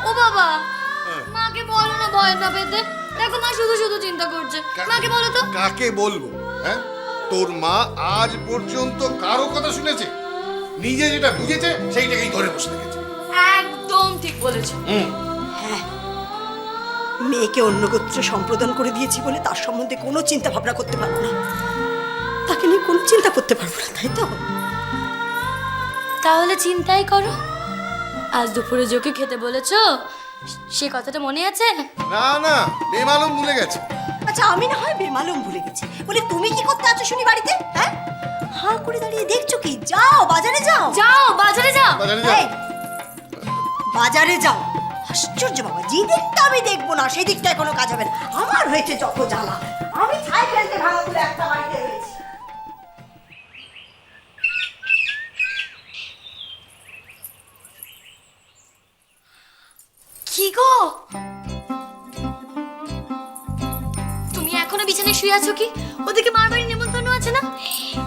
ও বাবা, মাকে বলো না ভয় না পেতে। দেখো মা শুধু শুধু চিন্তা করছে। মাকে বলো তো। কাকে বলবো? হ্যাঁ, তোর মা আজ পর্যন্ত কারো কথা শুনেছে? নিজে যেটা বুঝেছে সেইটাকেই ধরে বসে থেকেছে। একদম ঠিক বলেছো। হ্যাঁ, মেয়েকে অন্য গোত্রে সম্প্রদান করে দিয়েছি বলে তার সম্বন্ধে কোনো চিন্তা ভাবনা করতে পারবো না, তাকে নিয়ে কোনো চিন্তা করতে পারবো না, তাই তো? তাহলে চিন্তাই করো। আজ দুপুরে যোকে খেতে বলেছো, সে কথাটা মনে আছে? না না, বেমালুম ভুলে গেছে। আচ্ছা, আমি না হয় বেমালুম ভুলে গেছি বলে তুমি কি করতে আছো শুনি বাড়িতে? হ্যাঁ, হাঁ করে দাঁড়িয়ে দেখছো কি? যাও বাজারে যাও। যাও বাজারে যাও। বাজারে যাও। এই, বাজারে যাও। আশ্চর্য বাবা, যে দিকটা আমি দেখবো না সেই দিকটায় কোনো কাজ হবে না। আমার হয়েছে যত জ্বালা, আমি ছাই ফেলতে ভাঙা তুলে একটা বাড়িতে রয়েছি। কি গো, তুমি এখনো বিছানায় শুয়ে আছো কি? ওদিকে মার বাড়ির নেমন্তন্ন আছে না,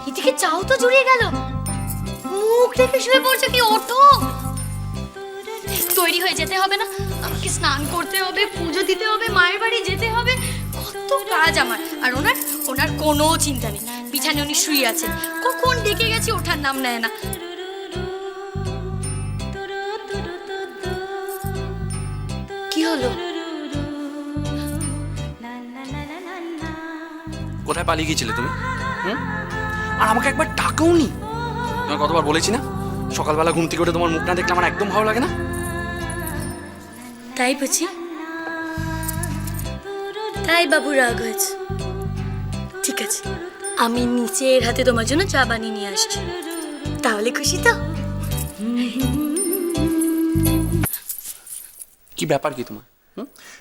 এদিকে চাও তো জুড়িয়ে গেল। মুখ রেখে শুয়ে পড়ছো কি? ওঠো, তৈরি হয়ে যেতে হবে না? আমাকে স্নান করতে হবে, পুজো দিতে হবে, মায়ের বাড়ি যেতে হবে, কত কাজ আমার। আর ওনার ওনার কোনো চিন্তা নেই, বিছানায় উনি শুয়ে আছেন। কখন ডেকে গেছি, ওঠার নাম নেয় না। কি হলো? কোথায় পালিয়ে গিয়েছিলে তুমি? আর আমাকে একবার ডাকাও নি? তোমায় কতবার বলেছি না, সকালবেলা ঘুম থেকে উঠে তোমার মুখ না দেখলে আমার একদম ভালো লাগে না। তাই বুঝি? তাই বাবু রাগ হয়েছে। ঠিক আছে, আমি নিচের হাতে তোমার জন্য চা বানিয়ে নিয়ে আসছি। তাহলে খুশি তো? কি ব্যাপার কি তোমার?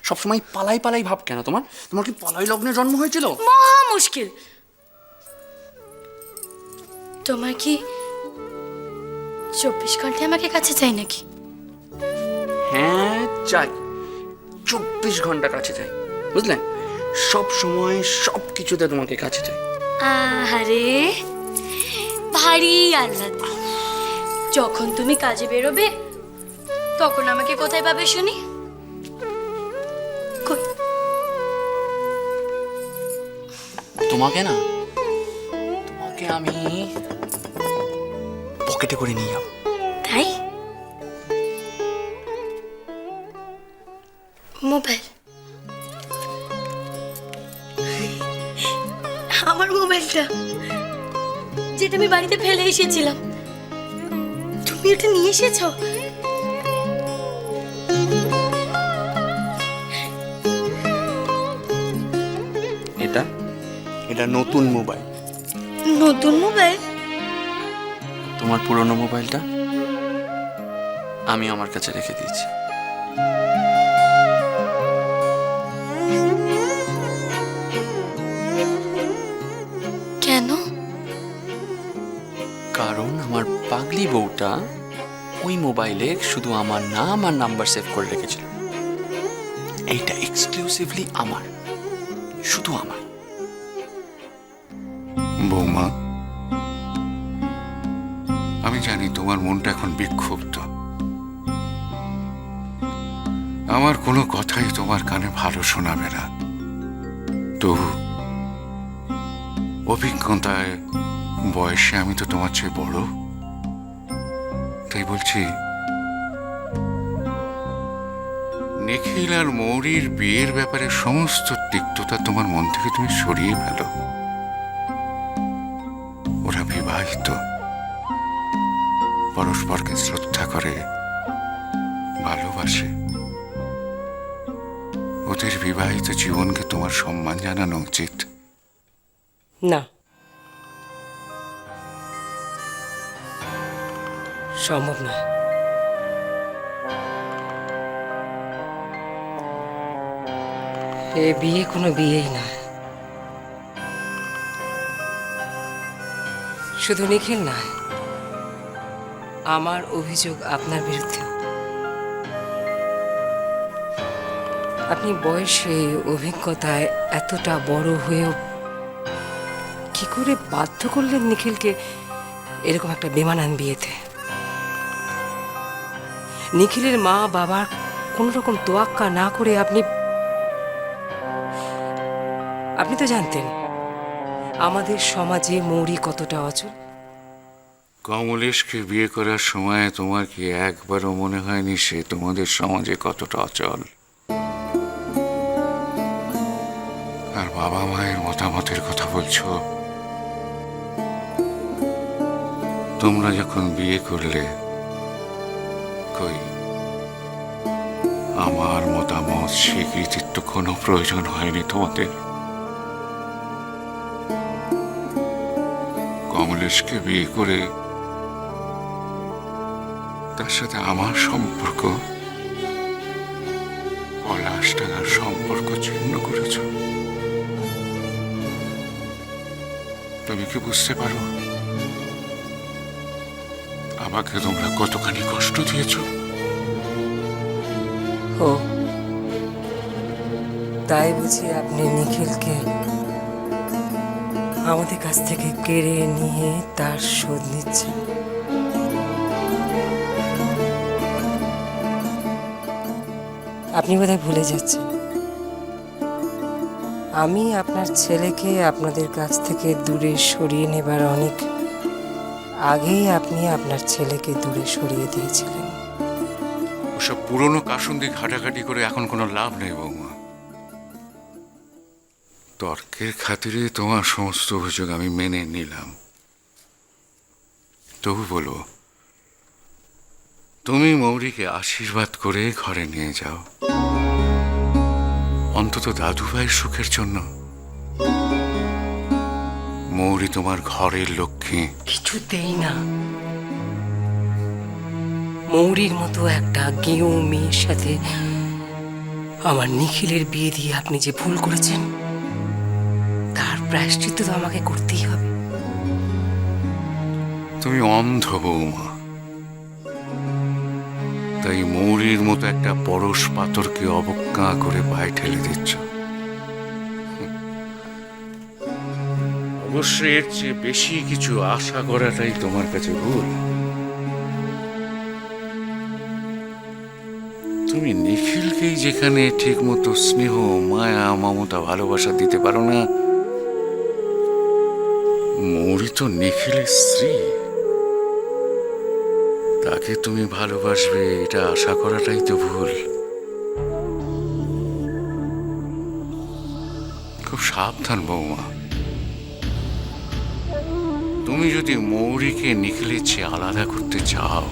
সবসময় পালাই পালাই ভাব কেন তোমার? তোমার কি পালাই লগ্নে জন্ম হয়েছিল? মহা মুশকিল। তোমার কি 24 ঘন্টা আমাকে কাছে চাই নাকি? হ্যাঁ চাই, 24 ঘন্টা কাছে চাই, বুঝলেন? সব সময় সব কিছুতে তোমাকে কাছে চাই। আরে ভারী আহ্লাদ। যখন তুমি কাজে বেরোবে তখন আমাকে কোথায় পাবে শুনি? কই? তোমাকে না, তোমাকে আমি পকেটে করে নিয়ে যাবো। তাই? মোবাইল, আমার মোবাইলটা যেটা আমি বাড়িতে ফেলে এসেছিলাম, তুমি ওটা নিয়ে এসেছো? এটা এটা নতুন মোবাইল। নতুন মোবাইল? তোমার পুরনো মোবাইলটা আমি আমার কাছে রেখে দিয়েছি। কেন? কারণ আমার পাগলি বউটা ওই মোবাইলে শুধু আমার নাম আর নাম্বার সেভ করে রেখেছিল। এইটা এক্সক্লুসিভলি আমার, শুধু আমার। বৌমা, আমি জানি তোমার মনটা এখন বিক্ষুব্ধ। আমার কোনো কথাই তোমার কানে ভালো শোনাবে না। তবু অভিজ্ঞতায় বয়সে আমি তো তোমার চেয়ে বড়, তাই বলছি নিখিল আর মৌরীর বিয়ের ব্যাপারে সমস্ত তিক্ততা তোমার মন থেকে তুমি সরিয়ে ফেলো। ওরা বিবাহিত, পরস্পরকে শ্রদ্ধা করে, ভালোবাসে। ওদের বিবাহিত জীবনকে তোমার সম্মান জানানো উচিত। না, সম্ভব না। এ বিয়ে কোনো বিয়েই না। শুধু নিখিল নয়, আমার অভিযোগ আপনার বিরুদ্ধে। আপনি বয়সে, অভিজ্ঞতায় এতটা বড় হয়েও কি করে বাধ্য করলেন নিখিলকে এরকম একটা বেমানান বিয়েতে? নিখিলের মা বাবার কোনো রকম তোয়াক্কা না করে আপনি তো জানতেন আমাদের সমাজে মৌরি কতটা অচল। কমলেশকে বিয়ে করার সময় তোমার কি একবারও মনে হয়নি সে তোমাদের সমাজে কতটা অচল? আর বাবা মায়ের মতামতের কথা বলছো। তোমরা যখন বিয়ে করলে, কই আমার মতামত স্বীকৃতির তো কোনো প্রয়োজন হয়নি তোমাদের। কমলেশকে বিয়ে করে তার সাথে আমার সম্পর্ক, পলাশ টাকার সম্পর্ক ছিন্ন করেছ। তুমি কি বুঝতে পারো আমাকে তোমরা কতখানি কষ্ট দিয়েছ? ও তাই বুঝি আপনি নিখিলকে আমাদের কাছ থেকে কেড়ে নিয়ে তার শোধ নিচ্ছেন? আপনি বোধহয় ভুলে যাচ্ছেন আমি আপনার ছেলেকে আপনাদের কাছ থেকে দূরে সরিয়ে নেবার অনেক আগেই আপনি আপনার ছেলেকে দূরে সরিয়ে দিয়েছিলেন। ওসব পুরনো কাসুন্দি ঘাটাঘাটি করে এখন কোনো লাভ নেই বৌমা। তর্কের খাতিরে তোমার সমস্ত অভিযোগ আমি মেনে নিলাম। তবু বলো, তুমি মৌরিকে আশীর্বাদ করে ঘরে নিয়ে যাও, অন্তত দাদু ভাইয়ের সুখের জন্য। মৌরি তোমার ঘরের লক্ষ্মী। কিছুতেই না। মৌরির মতো একটা গেঁয়ো মেয়ের সাথে আমার নিখিলের বিয়ে দিয়ে আপনি যে ভুল করেছেন তার প্রায়শ্চিত্ত তো আমাকে করতেই হবে। তুমি অন্ধ বৌমা, তাই মৌরির মতো একটা পরশ পাথরকে অবজ্ঞা করে পায়ে ঠেলে দিচ্ছ। অবশ্যই এর চেয়ে বেশি কিছু আশা করাটাই তোমার কাছে ভুল। তুমি নিখিলকেই যেখানে ঠিক মতো স্নেহ, মায়া, মমতা, ভালোবাসা দিতে পারো না, মৌরি তো নিখিলের স্ত্রী, তাকে তুমি ভালোবাসবে এটা আশা করাটাই তো ভুল। খুব সাবধান বৌমা। তুমি যদি মৌরিকে নিখিলের চেয়ে আলাদা করতে চাও,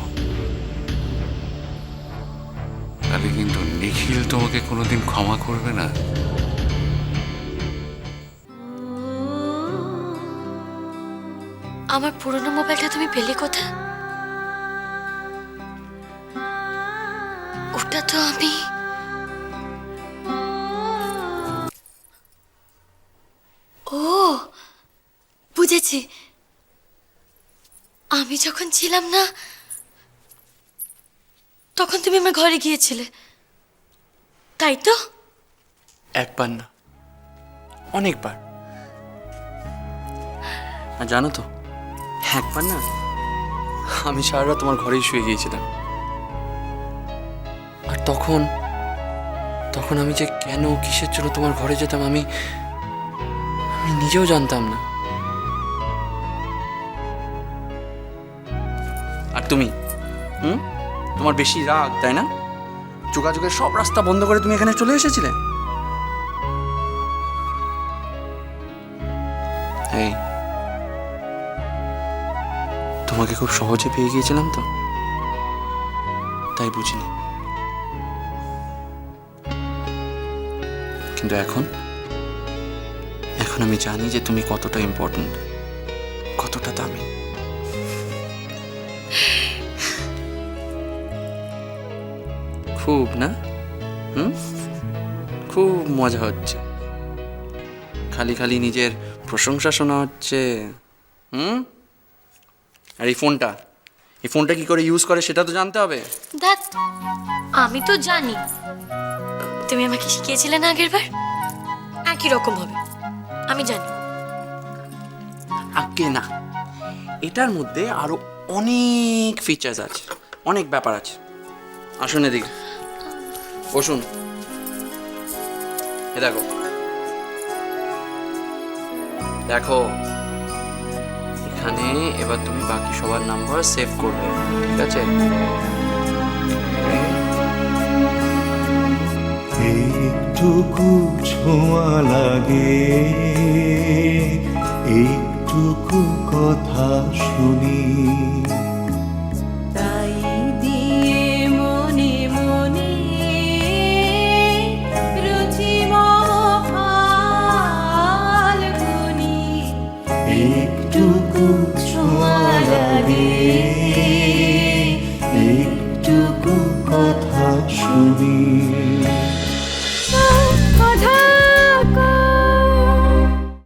তাহলে কিন্তু নিখিল তোমাকে কোনোদিন ক্ষমা করবে না। আমার পুরনো মোবাইলটা তুমি পেলে কোথায়? ওটা তো আমি ও বুঝেছি, আমি যখন ছিলাম না তখন তুমি আমার ঘরে গিয়েছিলে, তাই তো? একবার না, অনেকবার। আর জানো তো, একবার না আমি সারা রাত তোমার ঘরেই শুয়ে গিয়েছিলাম। আর তখন আমি যে কেন কিসের জন্য তোমার ঘরে যেতাম আমি নিজেও জানতাম না। আর তুমি তোমার বেশি রাগ, তাই না? যোগাযোগের সব রাস্তা বন্ধ করে তুমি এখানে চলে এসেছিলে। এই তোমাকে খুব সহজে পেয়ে গিয়েছিলাম তো, তাই বুঝিনি। কিন্তু এখন আমি জানি যে তুমি কতটা ইম্পর্ট্যান্ট, কতটা দামি। খুব না? খুব মজা হচ্ছে, খালি খালি নিজের প্রশংসা শোনা হচ্ছে। আর এই ফোনটা কি করে ইউজ করে সেটা তো জানতে হবে। দেখ, আমি তো জানি, তুমি আমাকে শিখিয়েছিলে না আগের বার, একই রকম হবে, আমি জানি। আগে না, এটার মধ্যে আরো অনেক ফিচার্স আছে, অনেক ব্যাপার আছে। আসুন এদিকে। বসুন। এ দেখো দেখো, এখানে এবার তুমি বাকি সবার নাম্বার সেভ করবে, ঠিক আছে? একটুকু ছোঁয়া লাগে, একটুকু কথা শুনি, তাই দিয়ে মনে মনে রুচি ফাল্গুনি, একটুকু ছোঁয়া লাগে, একটুকু কথা শুনি।